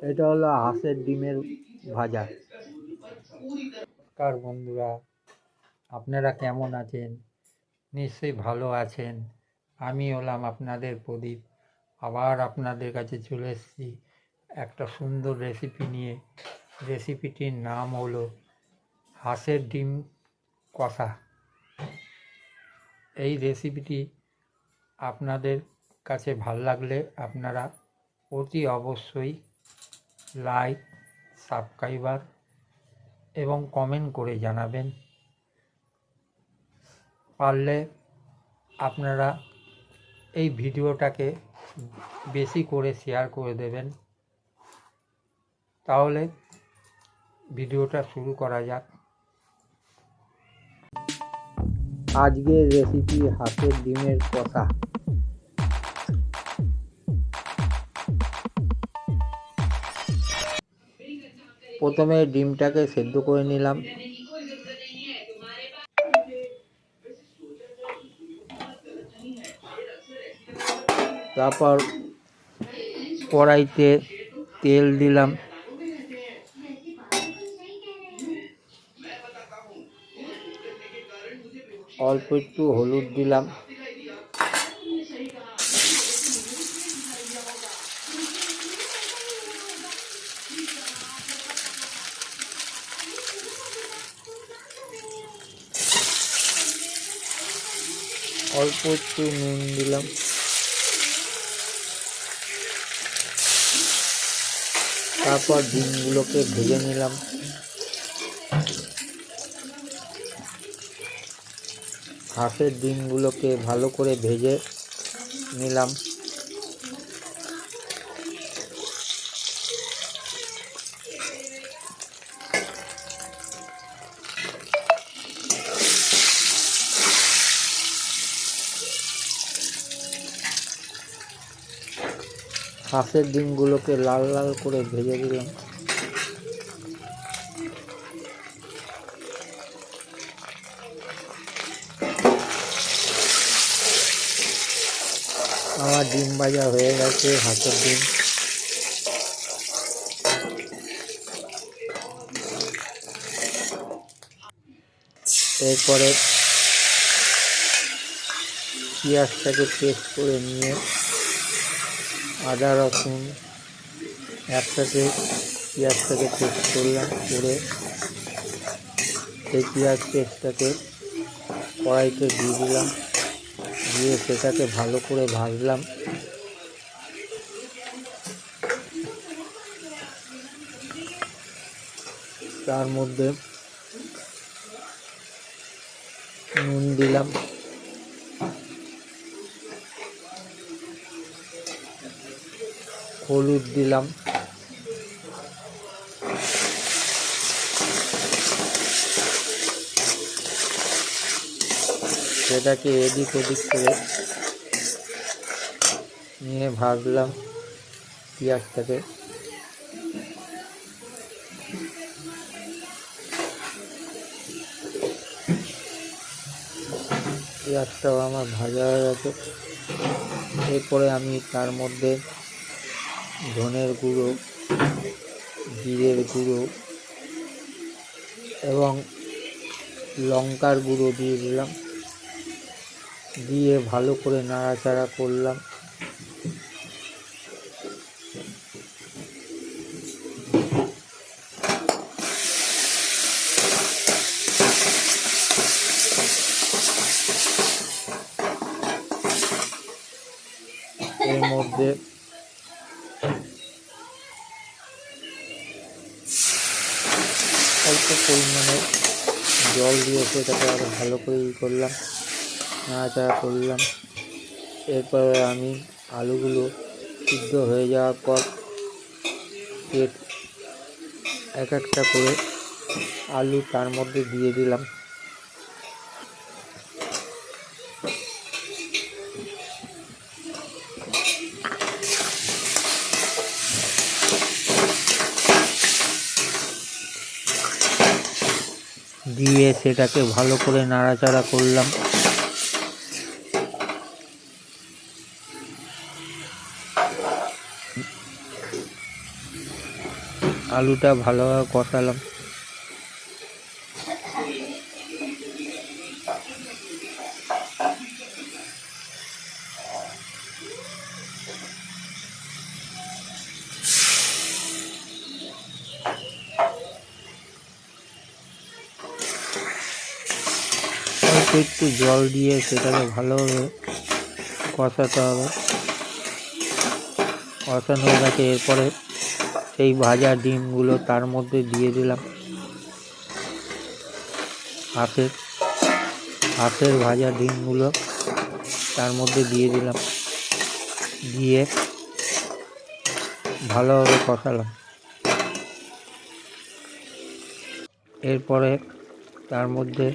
এটা হলো হাঁসের ডিমের ভাজা। নমস্কার বন্ধুরা, আপনারা কেমন আছেন? নিশ্চয়ই ভালো আছেন। আমি হলাম আপনাদের প্রদীপ। আবার আপনাদের কাছে চলে এসেছি একটা সুন্দর রেসিপি নিয়ে। রেসিপিটির নাম হলো হাঁসের ডিম কষা। এই রেসিপিটি আপনাদের কাছে ভালো লাগলে আপনারা অতি অবশ্যই লাইক, সাবস্ক্রাইবার এবং কমেন্ট করে জানাবেন। পারলে আপনারা এই ভিডিওটাকে বেশি করে শেয়ার করে দেবেন। তাহলে ভিডিওটা শুরু করা যাক। আজকের রেসিপি হাঁসের ডিমের কষা। প্রথমে ডিমটাকে সেদ্ধ করে নিলাম। তারপর কড়াইতে তেল দিলাম, অল্প একটু হলুদ দিলাম, অল্প একটু নুন দিলাম, তারপর ডিমগুলোকে ভেজে নিলাম। হাঁসের ডিমগুলোকে ভালো করে ভেজে নিলাম। হাঁসের ডিমগুলোকে লাল লাল করে ভেজে দিলাম। আমার ডিম ভাজা হয়ে গেছে, হাঁসের ডিম। এরপরে পেঁয়াজটাকে পেস্ট করে নিয়ে আদা রসুন একসাথে পেঁয়াজটাকে পেস্ট করলাম, করে সেই পেঁয়াজ পেস্টটাকে কড়াইতে দিয়ে দিলাম, দিয়ে সেটাকে ভালো করে ভাজলাম। তার মধ্যে নুন দিলাম, হলুদ দিলাম, সেটাকে এদিক ওদিক করে নিয়ে ভাজলাম পেঁয়াজটাকে। পেঁয়াজটাও আমার ভাজা হয়ে গেছে। এরপরে আমি তার মধ্যে ধনের গুঁড়ো, জিরের গুঁড়ো এবং লঙ্কার গুঁড়ো দিয়ে দিলাম, দিয়ে ভালো করে নাড়াচাড়া করলাম। এর মধ্যে অল্প পরিমাণে জল দিয়ে সেটাকে আরও ভালো করে করলাম, নাড়াচাড়া করলাম। এরপরে আমি আলুগুলো সিদ্ধ হয়ে যাওয়ার পর এক একটা করে আলু তার মধ্যে দিয়ে দিলাম। দিয়ে সেটাকে ভালো করে নাড়াচাড়া করলাম। আলুটা ভালোভাবে কষালাম। অল্প একটু জল দিয়ে সেটাকে ভালোভাবে কষাতে হবে। কষানো হয়ে গেছে, এরপরে সেই ভাজা ডিমগুলো তার মধ্যে দিয়ে দিলাম। হাঁসের ভাজা ডিমগুলো তার মধ্যে দিয়ে দিলাম, দিয়ে ভালোভাবে কষালাম। এরপরে তার মধ্যে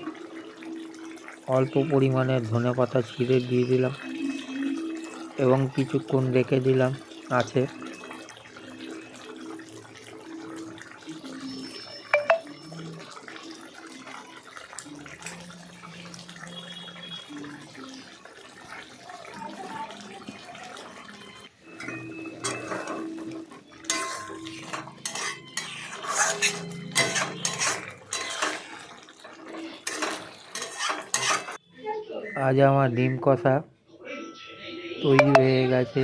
অল্প পরিমাণে ধনেপাতা ছিঁড়ে দিয়ে দিলাম এবং কিছুক্ষণ রেখে দিলাম আছে। আজ আমার ডিম কষা তৈরি হয়ে গেছে।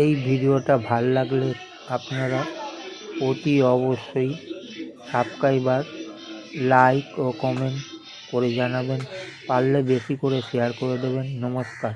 এই ভিডিওটা ভাল লাগলে আপনারা অতি অবশ্যই সাবস্ক্রাইব আর লাইক ও কমেন্ট করে জানাবেন, পারলে বেশি করে শেয়ার করে দেবেন। নমস্কার।